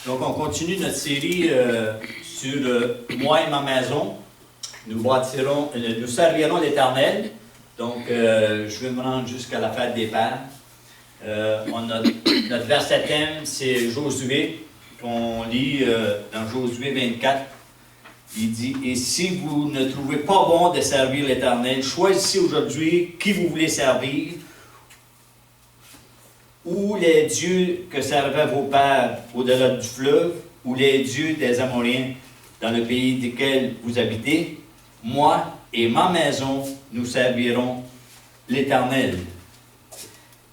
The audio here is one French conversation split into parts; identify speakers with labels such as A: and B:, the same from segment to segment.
A: Donc, on continue notre série sur moi et ma maison. Nous servirons l'Éternel. Donc, je vais me rendre jusqu'à la fête des Pères. Notre verset thème, c'est Josué, qu'on lit dans Josué 24. Il dit, « Et si vous ne trouvez pas bon de servir l'Éternel, choisissez aujourd'hui qui vous voulez servir, ou les dieux que servaient vos pères au-delà du fleuve, ou les dieux des Amoréens dans le pays duquel vous habitez. Moi et ma maison, nous servirons l'Éternel. »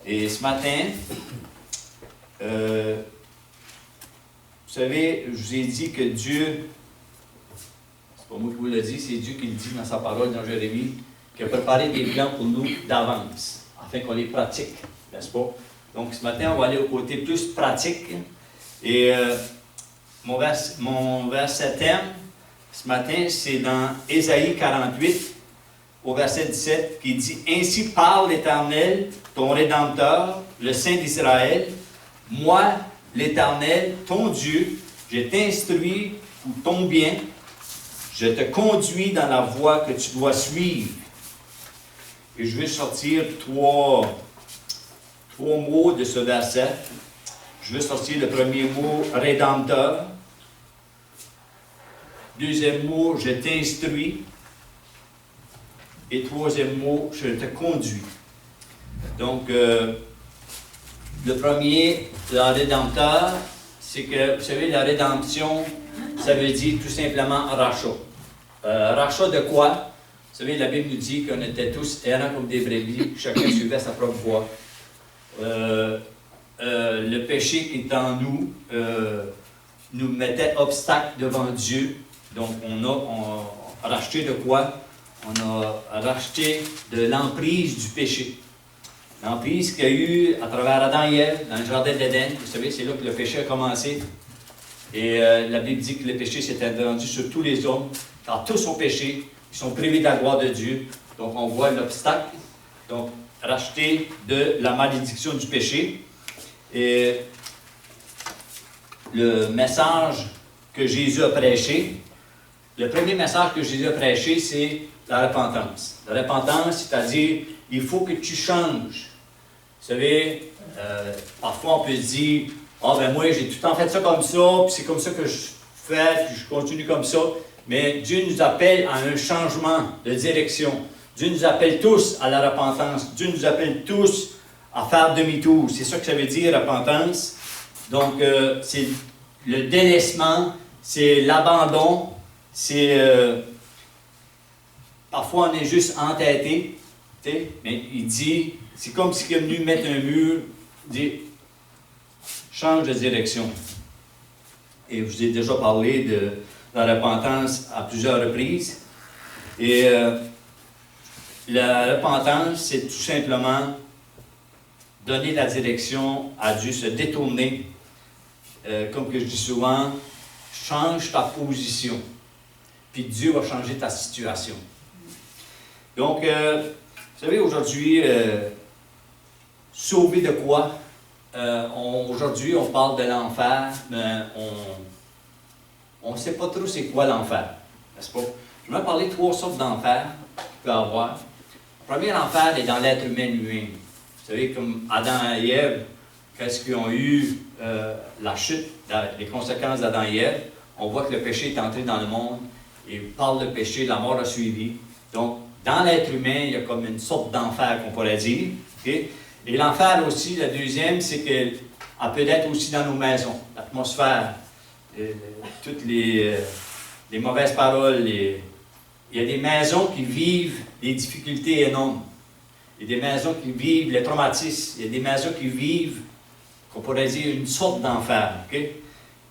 A: Et ce matin, vous savez, je vous ai dit que Dieu, c'est pas moi qui vous l'ai dit, c'est Dieu qui le dit dans sa parole dans Jérémie, qui a préparé des plans pour nous d'avance, afin qu'on les pratique, n'est-ce pas? Donc ce matin, on va aller au côté plus pratique. Et mon verset thème, ce matin, c'est dans Ésaïe 48, au verset 17, qui dit « Ainsi parle l'Éternel, ton Rédempteur, le Saint d'Israël. Moi, l'Éternel, ton Dieu, je t'instruis pour ton bien. Je te conduis dans la voie que tu dois suivre. » Et je vais sortir trois mots de ce verset. Je vais sortir le premier mot, Rédempteur. Deuxième mot, je t'instruis. Et troisième mot, je te conduis. Donc, le premier, le Rédempteur, c'est que, vous savez, la rédemption, ça veut dire tout simplement rachat. Rachat de quoi? Vous savez, la Bible nous dit qu'on était tous errants comme des brebis, chacun suivait sa propre voie. Le péché qui est en nous nous mettait obstacle devant Dieu. Donc, on a racheté de quoi? On a racheté de l'emprise du péché. L'emprise qu'il y a eu à travers Adam et Ève dans le jardin d'Éden. Vous savez, c'est là que le péché a commencé. Et la Bible dit que le péché s'est étendu sur tous les hommes, car tous ont péché, ils sont privés de la gloire de Dieu. Donc, on voit l'obstacle. Donc, racheté de la malédiction du péché. Et le message que Jésus a prêché, le premier message que Jésus a prêché, c'est la repentance. La repentance, c'est-à-dire, il faut que tu changes. Vous savez, parfois on peut se dire, « Ah, ben moi, j'ai tout le temps fait ça comme ça, puis c'est comme ça que je fais, puis je continue comme ça. » Mais Dieu nous appelle à un changement de direction. Dieu nous appelle tous à la repentance. Dieu nous appelle tous à faire demi-tour. C'est ça que ça veut dire, repentance. Donc, c'est le délaissement, c'est l'abandon, c'est... parfois, on est juste entêté, mais il dit, c'est comme s'il est venu mettre un mur, il dit, change de direction. Et je vous ai déjà parlé de la repentance à plusieurs reprises. Et la repentance, c'est tout simplement donner la direction à Dieu, se détourner. Comme que je dis souvent, change ta position. Puis Dieu va changer ta situation. Donc, vous savez, aujourd'hui, sauver de quoi? Aujourd'hui, on parle de l'enfer, mais on ne sait pas trop c'est quoi l'enfer, n'est-ce pas? Je vais parler de trois sortes d'enfer qu'il peut y avoir. Le premier enfer est dans l'être humain lui-même. Vous savez, comme Adam et Ève, qu'est-ce qu'ils ont eu la chute, les conséquences d'Adam et Ève, on voit que le péché est entré dans le monde, et par le péché, la mort a suivi. Donc, dans l'être humain, il y a comme une sorte d'enfer qu'on pourrait dire. Okay? Et l'enfer aussi, la deuxième, c'est qu'elle peut être aussi dans nos maisons, l'atmosphère, toutes les mauvaises paroles. Il y a des maisons qui vivent des difficultés énormes. Il y a des maisons qui vivent les traumatismes. Il y a des maisons qui vivent, qu'on pourrait dire, une sorte d'enfer. Okay?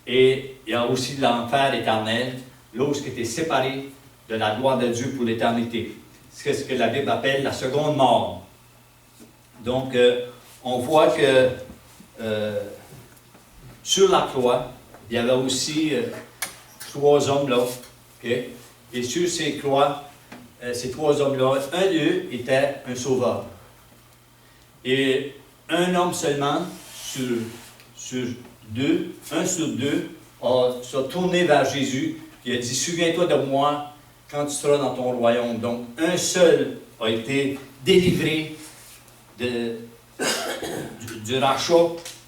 A: Et il y a aussi l'enfer éternel, lorsque tu es séparé de la gloire de Dieu pour l'éternité. C'est ce que la Bible appelle la seconde mort. Donc, on voit que sur la croix, il y avait aussi trois hommes là. Okay? Et sur ces croix, ces trois hommes-là, un d'eux était un sauveur. Et un homme seulement sur un sur deux, s'est tourné vers Jésus. Il a dit, souviens-toi de moi quand tu seras dans ton royaume. Donc, un seul a été délivré du rachat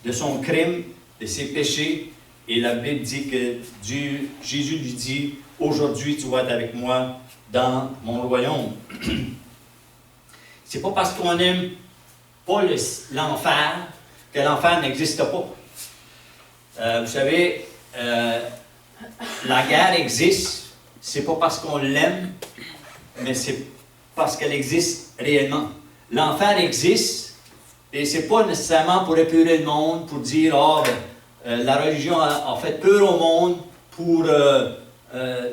A: de son crime, de ses péchés. Et la Bible dit que Jésus lui dit, aujourd'hui tu vas être avec moi dans mon royaume. C'est pas parce qu'on n'aime pas l'enfer que l'enfer n'existe pas. Vous savez, la guerre existe, c'est pas parce qu'on l'aime, mais c'est parce qu'elle existe réellement. L'enfer existe, et c'est pas nécessairement pour épurer le monde, pour dire, la religion a fait peur au monde pour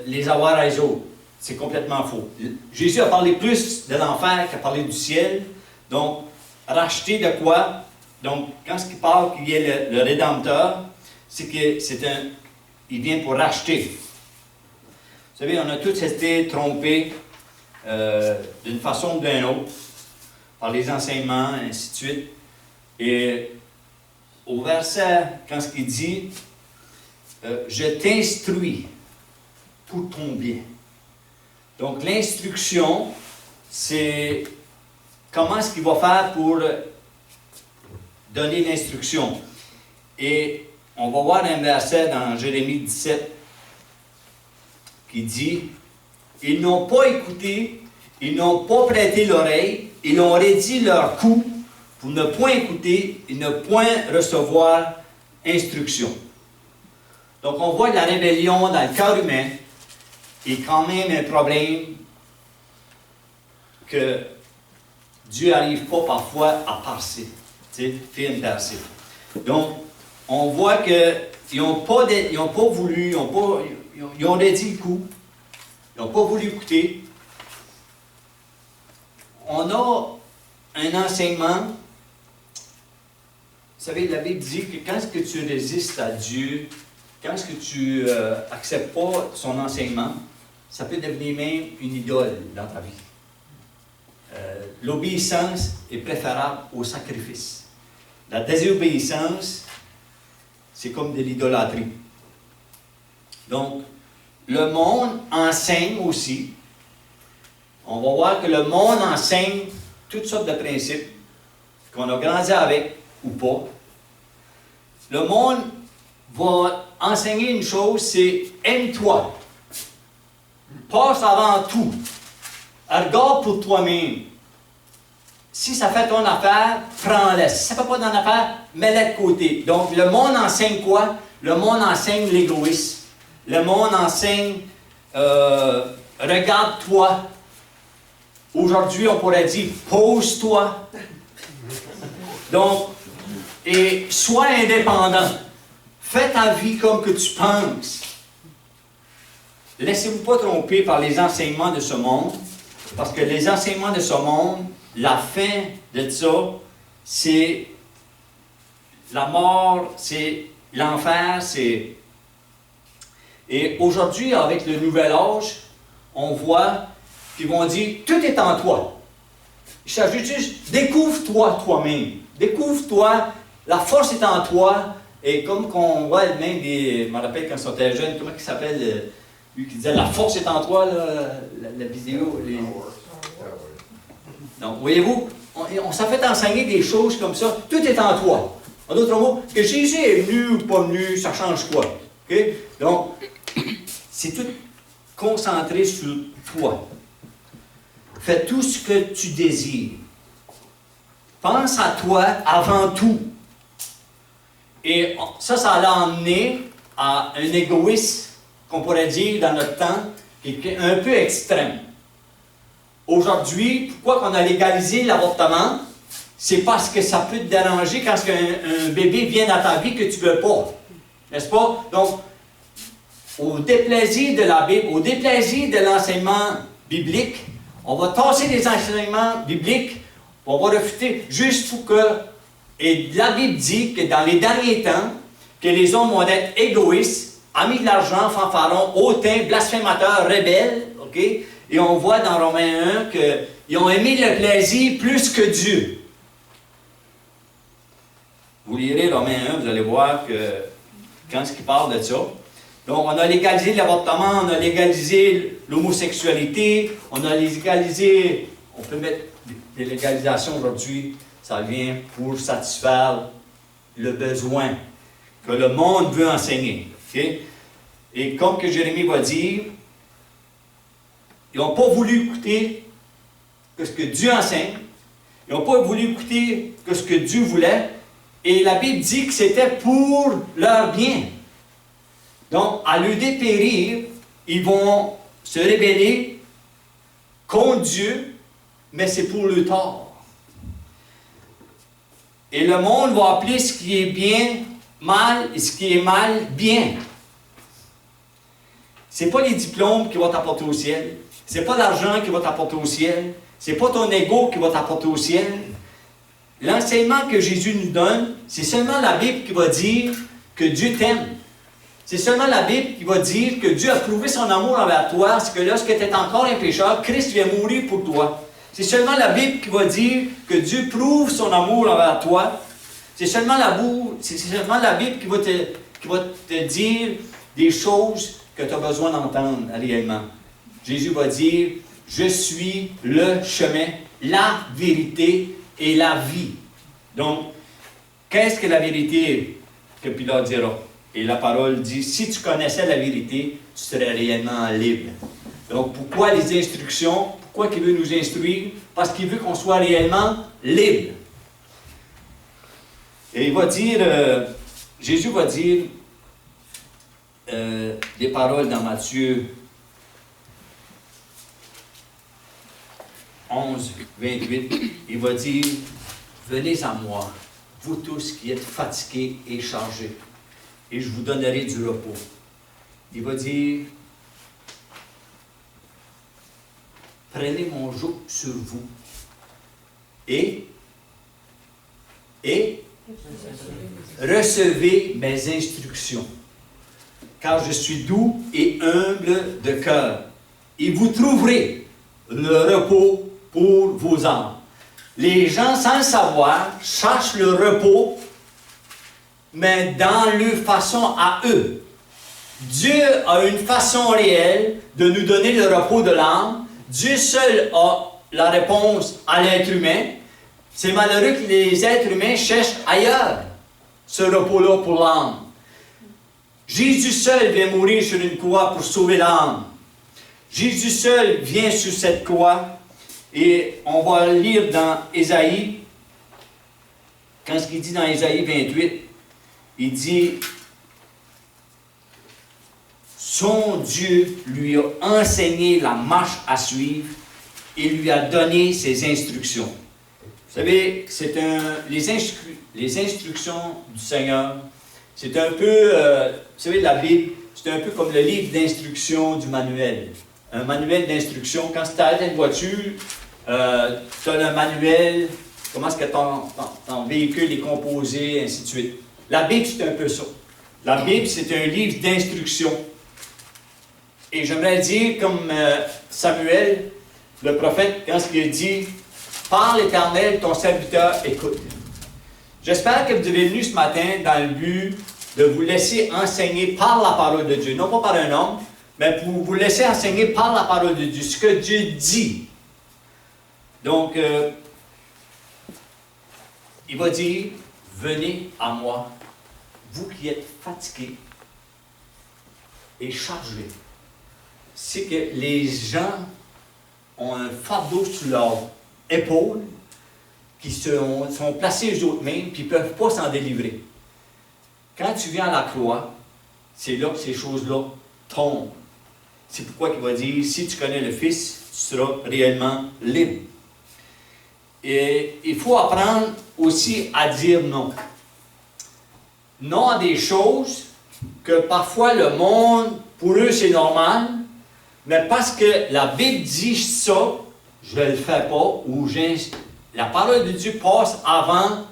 A: les avoir à eux autres. C'est complètement faux. Jésus a parlé plus de l'enfer qu'il a parlé du ciel. Donc, racheter de quoi? Donc, quand il parle qu'il y ait le Rédempteur, c'est il vient pour racheter. Vous savez, on a tous été trompés d'une façon ou d'une autre, par les enseignements, et ainsi de suite. Et au verset, quand il dit « Je t'instruis pour ton bien ». Donc, l'instruction, c'est comment est-ce qu'il va faire pour donner l'instruction. Et on va voir un verset dans Jérémie 17 qui dit « Ils n'ont pas écouté, ils n'ont pas prêté l'oreille, ils ont raidi leur cou pour ne point écouter et ne point recevoir instruction. » Donc, on voit que la rébellion dans le cœur humain est quand même un problème que Dieu n'arrive pas parfois à passer, faire une percée. Donc, on voit qu'ils n'ont pas voulu, ils ont dédié le coup, ils n'ont pas voulu écouter. On a un enseignement. Vous savez, la Bible dit que quand est-ce que tu résistes à Dieu, quand est-ce que tu n'acceptes pas son enseignement, ça peut devenir même une idole dans ta vie. L'obéissance est préférable au sacrifice. La désobéissance, c'est comme de l'idolâtrie. Donc, le monde enseigne aussi. On va voir que le monde enseigne toutes sortes de principes qu'on a grandi avec ou pas. Le monde va enseigner une chose, c'est « aime-toi ». Passe avant tout. Regarde pour toi-même. Si ça fait ton affaire, prends-la. Si ça ne fait pas ton affaire, mets-la de côté. Donc, le monde enseigne quoi? Le monde enseigne l'égoïsme. Le monde enseigne regarde-toi. Aujourd'hui, on pourrait dire pose-toi. Donc, et sois indépendant. Fais ta vie comme que tu penses. Laissez-vous pas tromper par les enseignements de ce monde, parce que les enseignements de ce monde, la fin de ça, c'est la mort, c'est l'enfer, c'est... Et aujourd'hui, avec le nouvel âge, on voit qu'ils vont dire « Tout est en toi ». Il s'agit juste « Découvre-toi toi-même. Découvre-toi, la force est en toi. » Et comme qu'on voit même, je me rappelle quand on était jeune, comment il s'appelle, lui qui disait « La force est en toi », la vidéo. Donc, voyez-vous, on s'est fait enseigner des choses comme ça. Tout est en toi. En d'autres mots, que Jésus est venu ou pas venu, ça change quoi? Okay? Donc, c'est tout concentré sur toi. Fais tout ce que tu désires. Pense à toi avant tout. Et ça l'a emmené à un égoïsme, qu'on pourrait dire dans notre temps, qui est un peu extrême. Aujourd'hui, pourquoi on a légalisé l'avortement? C'est parce que ça peut te déranger quand un bébé vient dans ta vie que tu ne veux pas. N'est-ce pas? Donc, au déplaisir de la Bible, au déplaisir de l'enseignement biblique, on va tasser les enseignements bibliques, on va refuter juste pour que... Et la Bible dit que dans les derniers temps, que les hommes vont être égoïstes, amis de l'argent, fanfarons, hautains, blasphémateurs, rebelles, ok? Et on voit dans Romains 1 qu'ils ont aimé le plaisir plus que Dieu. Vous lirez Romains 1, vous allez voir que quand il parle de ça. Donc, on a légalisé l'avortement, on a légalisé l'homosexualité, on a légalisé, on peut mettre des légalisations aujourd'hui, ça vient pour satisfaire le besoin que le monde veut enseigner. Okay? Et comme que Jérémie va dire, ils n'ont pas voulu écouter ce que Dieu enseigne, ils n'ont pas voulu écouter ce que Dieu voulait, et la Bible dit que c'était pour leur bien. Donc, à lieu de périr, ils vont se rébeller contre Dieu, mais c'est pour le tort. Et le monde va appeler ce qui est bien mal et ce qui est mal bien. Ce n'est pas les diplômes qui vont t'apporter au ciel. Ce n'est pas l'argent qui va t'apporter au ciel. Ce n'est pas ton ego qui va t'apporter au ciel. L'enseignement que Jésus nous donne, c'est seulement la Bible qui va dire que Dieu t'aime. C'est seulement la Bible qui va dire que Dieu a prouvé son amour envers toi, parce que lorsque tu es encore un pécheur, Christ vient mourir pour toi. C'est seulement la Bible qui va dire que Dieu prouve son amour envers toi. C'est seulement la Bible qui va te dire des choses que tu as besoin d'entendre réellement. Jésus va dire, « Je suis le chemin, la vérité et la vie. » Donc, qu'est-ce que la vérité que Pilate dira? Et la parole dit, si tu connaissais la vérité, tu serais réellement libre. Donc, pourquoi les instructions? Pourquoi il veut nous instruire? Parce qu'il veut qu'on soit réellement libre. Et il va dire, Jésus va dire des paroles dans Matthieu 11, 28. Il va dire, venez à moi, vous tous qui êtes fatigués et chargés, et je vous donnerai du repos. Il va dire, prenez mon joug sur vous et recevez mes instructions, car je suis doux et humble de cœur, et vous trouverez le repos pour vos âmes. Les gens, sans le savoir, cherchent le repos, mais dans leur façon à eux. Dieu a une façon réelle de nous donner le repos de l'âme. Dieu seul a la réponse à l'être humain. C'est malheureux que les êtres humains cherchent ailleurs ce repos-là pour l'âme. Jésus seul vient mourir sur une croix pour sauver l'âme. Jésus seul vient sur cette croix. Et on va lire dans Ésaïe, quand ce qu'il dit dans Ésaïe 28, il dit, son Dieu lui a enseigné la marche à suivre et lui a donné ses instructions. Vous savez, les instructions du Seigneur, c'est un peu, vous savez, la Bible, c'est un peu comme le livre d'instruction du manuel. Un manuel d'instruction, quand tu arrêtes une voiture, tu as le manuel, comment est-ce que ton véhicule est composé, ainsi de suite. La Bible, c'est un peu ça. La Bible, c'est un livre d'instruction. Et j'aimerais dire, comme Samuel, le prophète, quand il dit « Parle l'Éternel, ton serviteur écoute ». J'espère que vous êtes venus ce matin dans le but de vous laisser enseigner par la parole de Dieu. Non pas par un homme, mais pour vous laisser enseigner par la parole de Dieu, ce que Dieu dit. Donc, il va dire, venez à moi, vous qui êtes fatigués et chargés. C'est que les gens ont un fardeau sur leur épaule qui sont placés eux autres mêmes, puis ils ne peuvent pas s'en délivrer. Quand tu viens à la croix, c'est là que ces choses-là tombent. C'est pourquoi il va dire, si tu connais le Fils, tu seras réellement libre. Et il faut apprendre aussi à dire non. Non à des choses que parfois le monde, pour eux, c'est normal, mais parce que la Bible dit ça, je ne le fais pas, ou la parole de Dieu passe avant.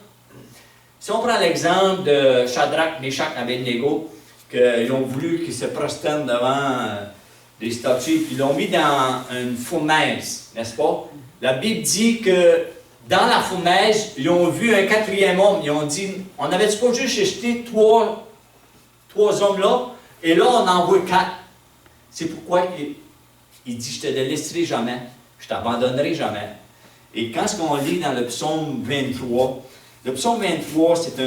A: Si on prend l'exemple de Shadrach, Meshach et Abednego, qu'ils ont voulu qu'ils se prosternent devant des statues, puis ils l'ont mis dans une fournaise, n'est-ce pas? La Bible dit que dans la fournaise, ils ont vu un quatrième homme. Ils ont dit, on avait pas juste jeté trois 3 hommes-là, et là, on en voit 4. C'est pourquoi il dit, je ne te délaisserai jamais, je ne t'abandonnerai jamais. Et quand on lit dans le psaume 23, le psaume 23, c'est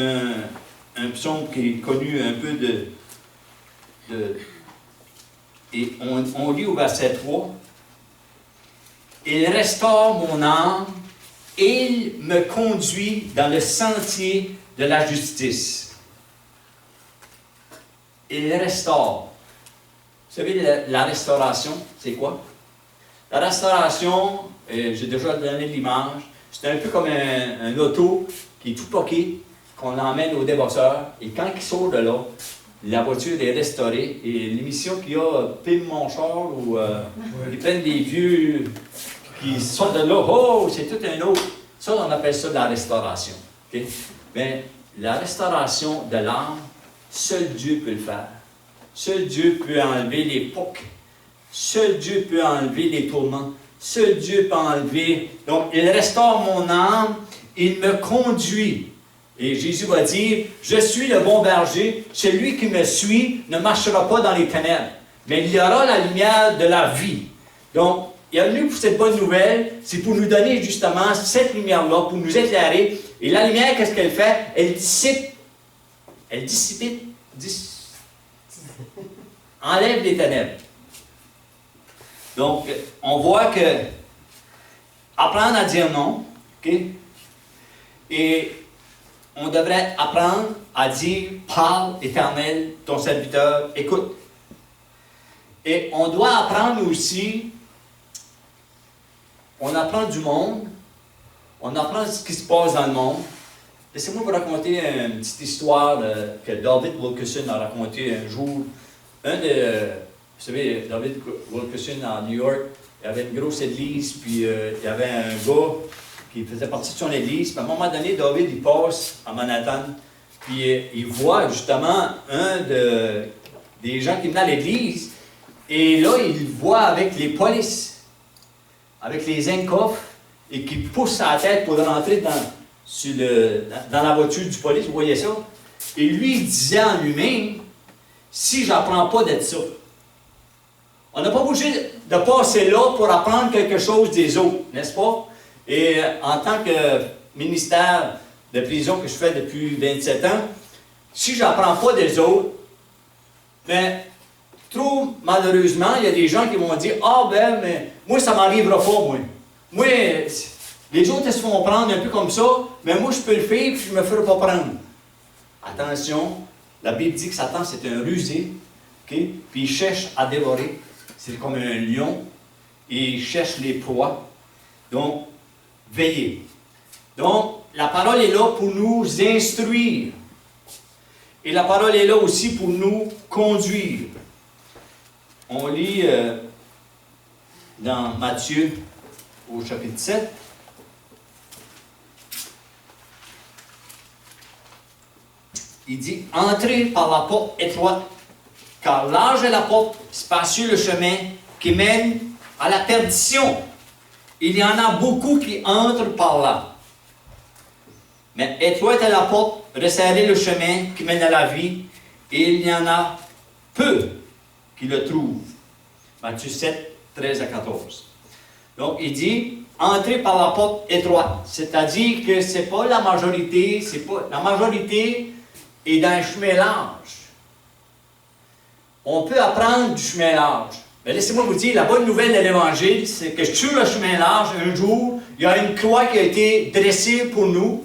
A: un psaume qui est connu un peu et on lit au verset 3, « Il restaure mon âme, il me conduit dans le sentier de la justice. » Il restaure. Vous savez, la restauration, c'est quoi? La restauration, j'ai déjà donné l'image, c'est un peu comme un auto qui est tout poqué, qu'on emmène au débosseur, et quand il sort de là, la voiture est restaurée, et l'émission qu'il y a, Pim mon char, où ils prennent des vieux qui sortent de là, oh, c'est tout un autre. Ça, on appelle ça de la restauration. Okay? Mais la restauration de l'âme, seul Dieu peut le faire. Seul Dieu peut enlever les pocs. Seul Dieu peut enlever les tourments. Seul Dieu peut enlever. Donc, il restaure mon âme, il me conduit. Et Jésus va dire, je suis le bon berger, celui qui me suit ne marchera pas dans les ténèbres, mais il y aura la lumière de la vie. Donc, il est venu pour cette bonne nouvelle, c'est pour nous donner justement cette lumière-là, pour nous éclairer. Et la lumière, qu'est-ce qu'elle fait? Elle dissipe, enlève les ténèbres. Donc, on voit que apprendre à dire non, ok? Et on devrait apprendre à dire « Parle, Éternel, ton serviteur, écoute. » Et on doit apprendre aussi, on apprend du monde, on apprend ce qui se passe dans le monde. Laissez-moi vous raconter une petite histoire que David Wilkerson a racontée un jour. Vous savez, David Wilkerson à New York, il y avait une grosse église, puis il y avait un gars qui faisait partie de son église. Puis à un moment donné, David, il passe à Manhattan, puis il voit justement des gens qui venaient à l'église, et là, il le voit avec les polices, avec les handcuffs, et qui poussent sa tête pour rentrer dans la voiture du police, vous voyez ça? Et lui, il disait en lui-même, si je n'apprends pas d'être ça, on n'a pas obligé de passer là pour apprendre quelque chose des autres, n'est-ce pas? Et en tant que ministère de prison que je fais depuis 27 ans, si je n'apprends pas des autres, mais trop malheureusement, il y a des gens qui vont dire « Ah ben, mais moi, ça ne m'arrivera pas, moi. Moi, les autres, ils se font prendre un peu comme ça, mais moi, je peux le faire, puis je ne me ferai pas prendre. » Attention, la Bible dit que Satan, c'est un rusé, okay? Puis il cherche à dévorer. C'est comme un lion, et il cherche les proies. Donc, veillez. Donc, la parole est là pour nous instruire. Et la parole est là aussi pour nous conduire. On lit dans Matthieu, au chapitre 7. Il dit, « Entrez par la porte étroite, car large est la porte, spacieux le chemin qui mène à la perdition. Il y en a beaucoup qui entrent par là. Mais étroite est la porte, resserrez le chemin qui mène à la vie, et il y en a peu qui le trouvent. » Matthieu 7, 13 à 14. Donc, il dit, entrez par la porte étroite. C'est-à-dire que ce n'est pas la majorité, la majorité est dans un chemin large. On peut apprendre du chemin large. Mais laissez-moi vous dire, la bonne nouvelle de l'Évangile, c'est que sur le chemin large, un jour, il y a une croix qui a été dressée pour nous.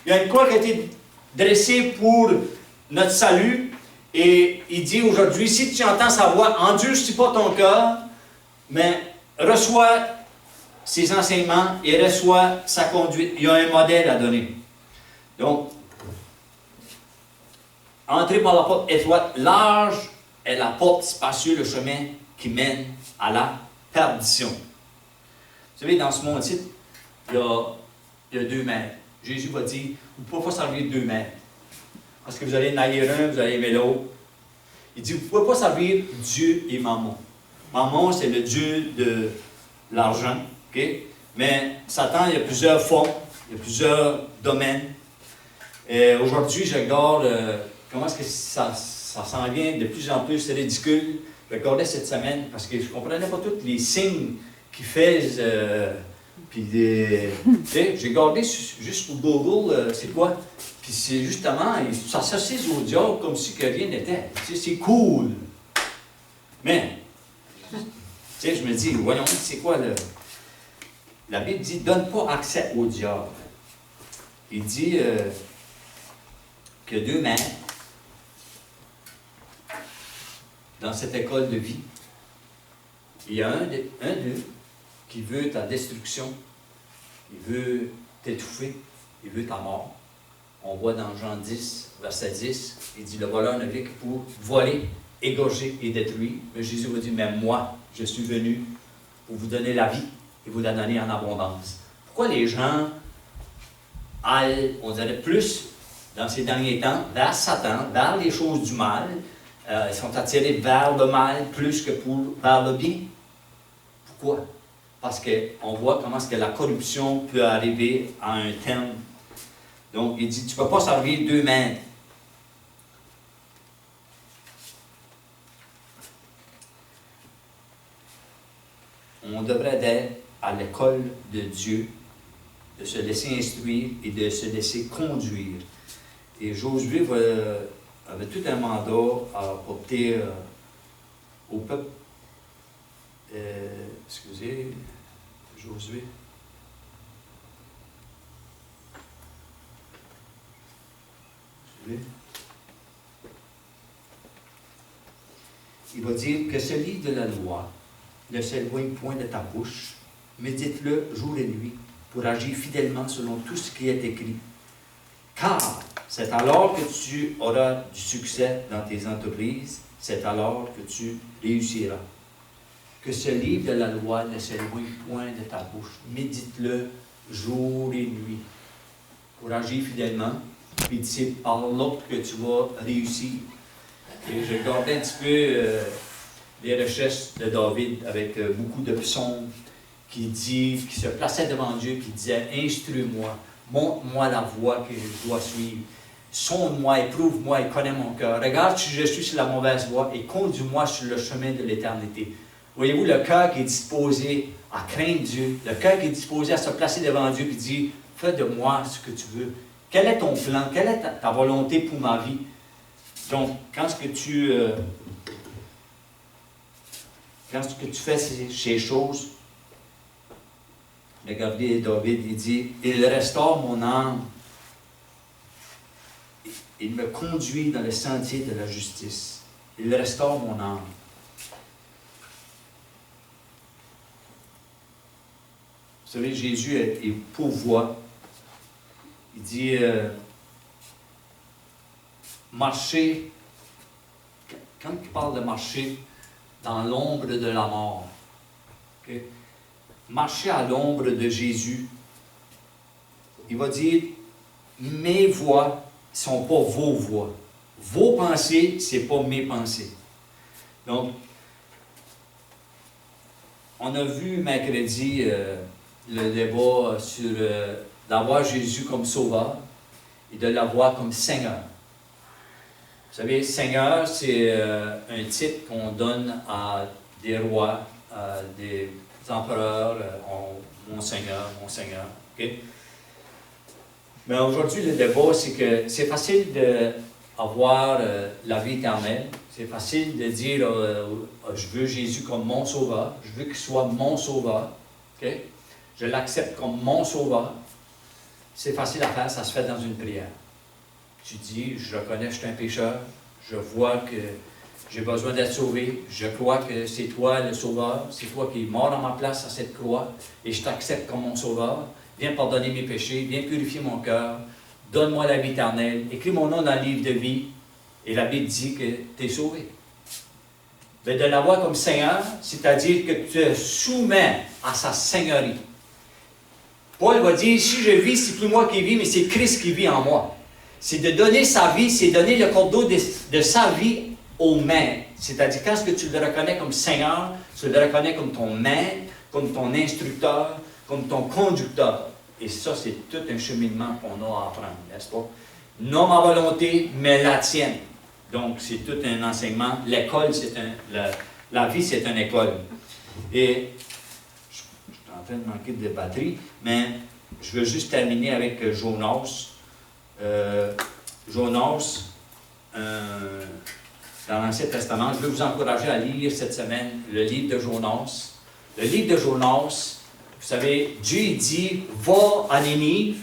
A: Il y a une croix qui a été dressée pour notre salut. Et il dit aujourd'hui, si tu entends sa voix, endurcis pas ton cœur, mais reçois ses enseignements et reçois sa conduite. Il y a un modèle à donner. Donc, entrez par la porte étroite, large est la porte, spacieux le chemin qui mène à la perdition. Vous savez, dans ce monde-ci, il y a 2 maîtres. Jésus va dire, vous ne pouvez pas servir 2 maîtres. Parce que vous allez en haïr un, vous allez aimer l'autre. Il dit, vous ne pouvez pas servir Dieu et Mammon. Mammon, c'est le Dieu de l'argent. Okay? Mais Satan, il y a plusieurs formes, il y a plusieurs domaines. Et aujourd'hui, je regarde comment est-ce que
B: ça s'en vient de plus en plus ridicule. Je regardais cette semaine parce que je ne comprenais pas tous les signes qu'ils faisaient. Puis j'ai regardé juste pour Google, c'est quoi? Puis c'est justement, ils s'associent au diable comme si que rien n'était. C'est cool. Mais, je me dis, voyons, c'est quoi le... La Bible dit, donne pas accès au diable. Il dit que deux maîtres, dans cette école de vie, il y a un d'eux qui veut ta destruction, il veut t'étouffer, il veut ta mort. On voit dans Jean 10, verset 10, il dit, le voleur ne vient que pour voler, égorger et détruire. Mais Jésus va dire, mais moi, je suis venu pour vous donner la vie et vous la donner en abondance. Pourquoi les gens allent, on dirait plus, dans ces derniers temps, vers Satan, vers les choses du mal, ils sont attirés vers le mal plus que vers le bien. Pourquoi? Parce qu'on voit comment est-ce que la corruption peut arriver à un terme. Donc, il dit, tu ne peux pas servir deux maîtres. On devrait être à l'école de Dieu, de se laisser instruire et de se laisser conduire. Et Josué avait tout un mandat à porter au peuple. Excusez, Josué. Il va dire que ce livre de la loi ne s'éloigne point de ta bouche, médite-le jour et nuit pour agir fidèlement selon tout ce qui est écrit. Car c'est alors que tu auras du succès dans tes entreprises, c'est alors que tu réussiras. Que ce livre de la loi ne s'éloigne point de ta bouche, médite-le jour et nuit pour agir fidèlement, puis c'est par l'autre que tu vas réussir. Et je regardais un petit peu les recherches de David avec beaucoup de psaumes qui se plaçait devant Dieu, qui disait, instruis-moi, montre-moi la voie que je dois suivre, sonde-moi, éprouve-moi et connais mon cœur. Regarde si je suis sur la mauvaise voie et conduis-moi sur le chemin de l'éternité. Voyez-vous, le cœur qui est disposé à craindre Dieu, le cœur qui est disposé à se placer devant Dieu et dire, fais de moi ce que tu veux. Quel est ton plan? Quelle est ta volonté pour ma vie? Donc, quand ce que tu fais ces choses, regardez David, il dit, il restaure mon âme, il me conduit dans le sentier de la justice. Il restaure mon âme. Vous savez, Jésus est pourvoit. Il dit, marcher, quand il parle de marcher dans l'ombre de la mort, okay? Marcher à l'ombre de Jésus, il va dire, mes voies ne sont pas vos voies. Vos pensées, ce n'est pas mes pensées. Donc, on a vu mercredi le débat sur d'avoir Jésus comme sauveur et de l'avoir comme Seigneur. Vous savez, Seigneur, c'est un titre qu'on donne à des rois, à des empereurs, mon Seigneur, mon Seigneur. Okay? Mais aujourd'hui, le débat, c'est que c'est facile d'avoir la vie éternelle. C'est facile de dire je veux Jésus comme mon sauveur, je veux qu'il soit mon sauveur. Okay? Je l'accepte comme mon sauveur. C'est facile à faire, ça se fait dans une prière. Tu dis, je reconnais que je suis un pécheur, je vois que j'ai besoin d'être sauvé, je crois que c'est toi le sauveur, c'est toi qui es mort à ma place à cette croix, et je t'accepte comme mon sauveur. Viens pardonner mes péchés, viens purifier mon cœur, donne-moi la vie éternelle, écris mon nom dans le livre de vie, et la Bible dit que tu es sauvé. Mais de l'avoir comme Seigneur, c'est-à-dire que tu te soumets à sa seigneurie. Paul va dire, si je vis, c'est plus moi qui vis, mais c'est Christ qui vit en moi. C'est de donner sa vie, c'est donner le cordeau de sa vie au maître. C'est-à-dire, quand tu le reconnais comme Seigneur, tu le reconnais comme ton maître, comme ton instructeur, comme ton conducteur. Et ça, c'est tout un cheminement qu'on a à apprendre, n'est-ce pas? Non ma volonté, mais la tienne. Donc, c'est tout un enseignement. L'école, la vie, c'est une école. Et je suis en train de manquer de batterie, mais je veux juste terminer avec Jonas. Jonas, dans l'Ancien Testament, je veux vous encourager à lire cette semaine le livre de Jonas. Le livre de Jonas, vous savez, Dieu dit, va à Nénive,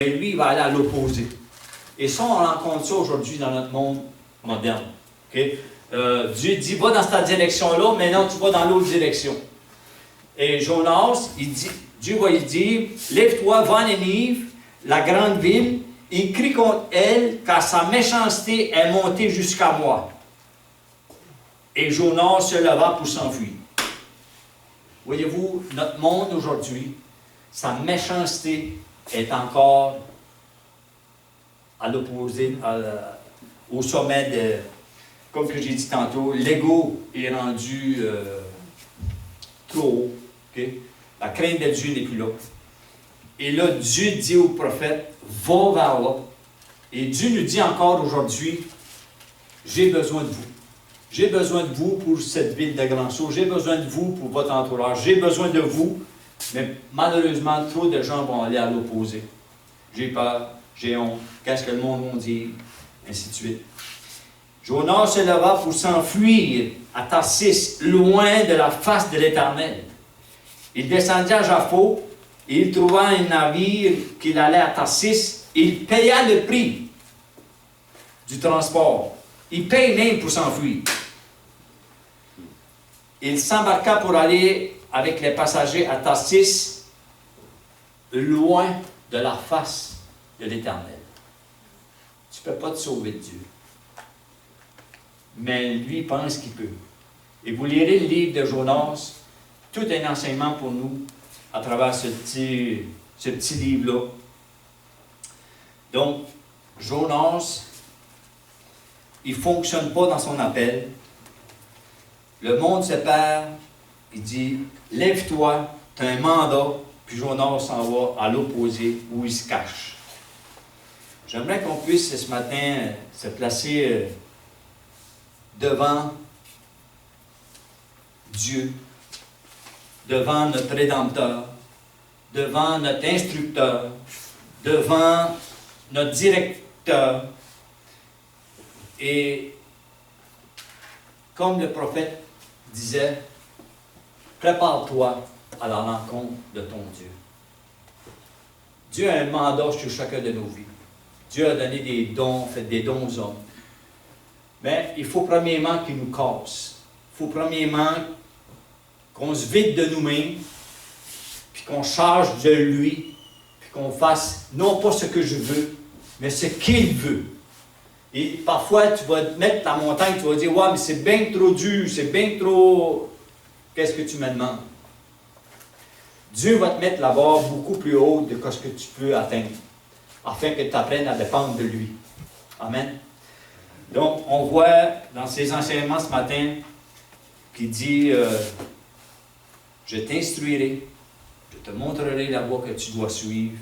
B: mais lui, il va aller à l'opposé. Et ça, on rencontre ça aujourd'hui dans notre monde moderne. Okay? Dieu dit, va dans cette direction-là, mais non, tu vas dans l'autre direction. Et Jonas, Dieu va lui dire, lève-toi, va à Nénive, la grande ville, et crie contre elle, car sa méchanceté est montée jusqu'à moi. Et Jonas se leva pour s'enfuir. Voyez-vous, notre monde aujourd'hui, sa méchanceté est encore à l'opposé, au sommet de, comme que j'ai dit tantôt, l'ego est rendu trop haut. Okay? La crainte de Dieu n'est plus là. Et là, Dieu dit au prophète, va vers là. Et Dieu nous dit encore aujourd'hui, j'ai besoin de vous. J'ai besoin de vous pour cette ville de Grand-Sault. J'ai besoin de vous pour votre entourage. J'ai besoin de vous. Mais malheureusement, trop de gens vont aller à l'opposé. J'ai peur, j'ai honte, qu'est-ce que le monde va dire, ainsi de suite. Jonas se leva pour s'enfuir à Tarsis, loin de la face de l'Éternel. Il descendit à Jaffo, et il trouva un navire qu'il allait à Tarsis, et il paya le prix du transport. Il paye même pour s'enfuir. Il s'embarqua pour aller avec les passagers à Tarsis, loin de la face de l'Éternel. Tu ne peux pas te sauver de Dieu. Mais lui pense qu'il peut. Et vous lirez le livre de Jonas, tout un enseignement pour nous à travers ce petit livre-là. Donc, Jonas, il ne fonctionne pas dans son appel. Le monde se perd. Il dit, lève-toi, tu as un mandat, puis Jonas s'en va à l'opposé où il se cache. J'aimerais qu'on puisse ce matin se placer devant Dieu, devant notre Rédempteur, devant notre instructeur, devant notre directeur. Et comme le prophète disait, prépare-toi à la rencontre de ton Dieu. Dieu a un mandat sur chacun de nos vies. Dieu a donné des dons, fait des dons aux hommes. Mais il faut premièrement qu'il nous casse. Il faut premièrement qu'on se vide de nous-mêmes, puis qu'on charge de lui, puis qu'on fasse non pas ce que je veux, mais ce qu'il veut. Et parfois, tu vas te mettre la montagne, tu vas dire, ouais, mais c'est bien trop dur, c'est bien trop. Qu'est-ce que tu me demandes? Dieu va te mettre la barre beaucoup plus haute de ce que tu peux atteindre, afin que tu apprennes à dépendre de lui. Amen. Donc, on voit dans ses enseignements ce matin qu'il dit, je t'instruirai, je te montrerai la voie que tu dois suivre.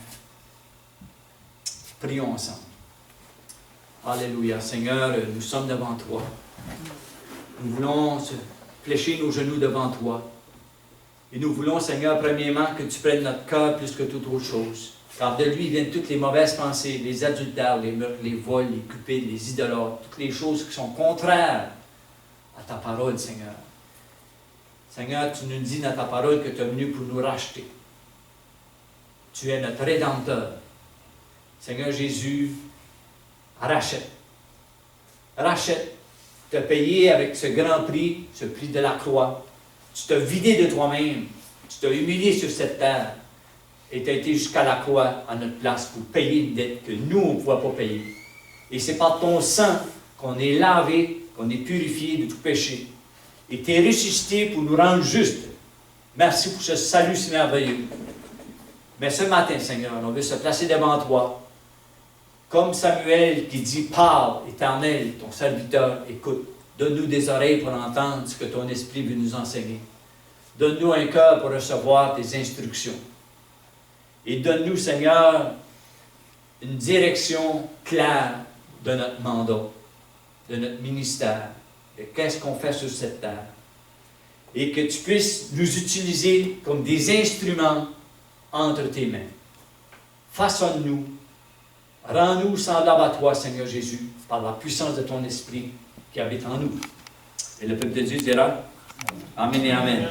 B: Prions ensemble. Alléluia. Seigneur, nous sommes devant toi. Nous voulons fléchir nos genoux devant toi. Et nous voulons, Seigneur, premièrement, que tu prennes notre cœur plus que toute autre chose. Car de lui viennent toutes les mauvaises pensées, les adultères, les meurtres, les vols, les cupides, les idolâtres, toutes les choses qui sont contraires à ta parole, Seigneur. Seigneur, tu nous dis dans ta parole que tu es venu pour nous racheter. Tu es notre Rédempteur. Seigneur Jésus, rachète. Rachète. Tu as payé avec ce grand prix, ce prix de la croix. Tu t'as vidé de toi-même. Tu t'as humilié sur cette terre. Et tu as été jusqu'à la croix à notre place pour payer une dette que nous, on ne pouvait pas payer. Et c'est par ton sang qu'on est lavé, qu'on est purifié de tout péché. Et tu es ressuscité pour nous rendre justes. Merci pour ce salut si merveilleux. Mais ce matin, Seigneur, on veut se placer devant toi. Comme Samuel qui dit, parle, Éternel, ton serviteur, écoute. Donne-nous des oreilles pour entendre ce que ton esprit veut nous enseigner. Donne-nous un cœur pour recevoir tes instructions. Et donne-nous, Seigneur, une direction claire de notre mandat. de notre ministère, de qu'est-ce qu'on fait sur cette terre. Et que tu puisses nous utiliser comme des instruments entre tes mains. Façonne-nous. Rends-nous semblables à toi, Seigneur Jésus, par la puissance de ton esprit qui habite en nous. Et le peuple de Dieu dira Amen et Amen.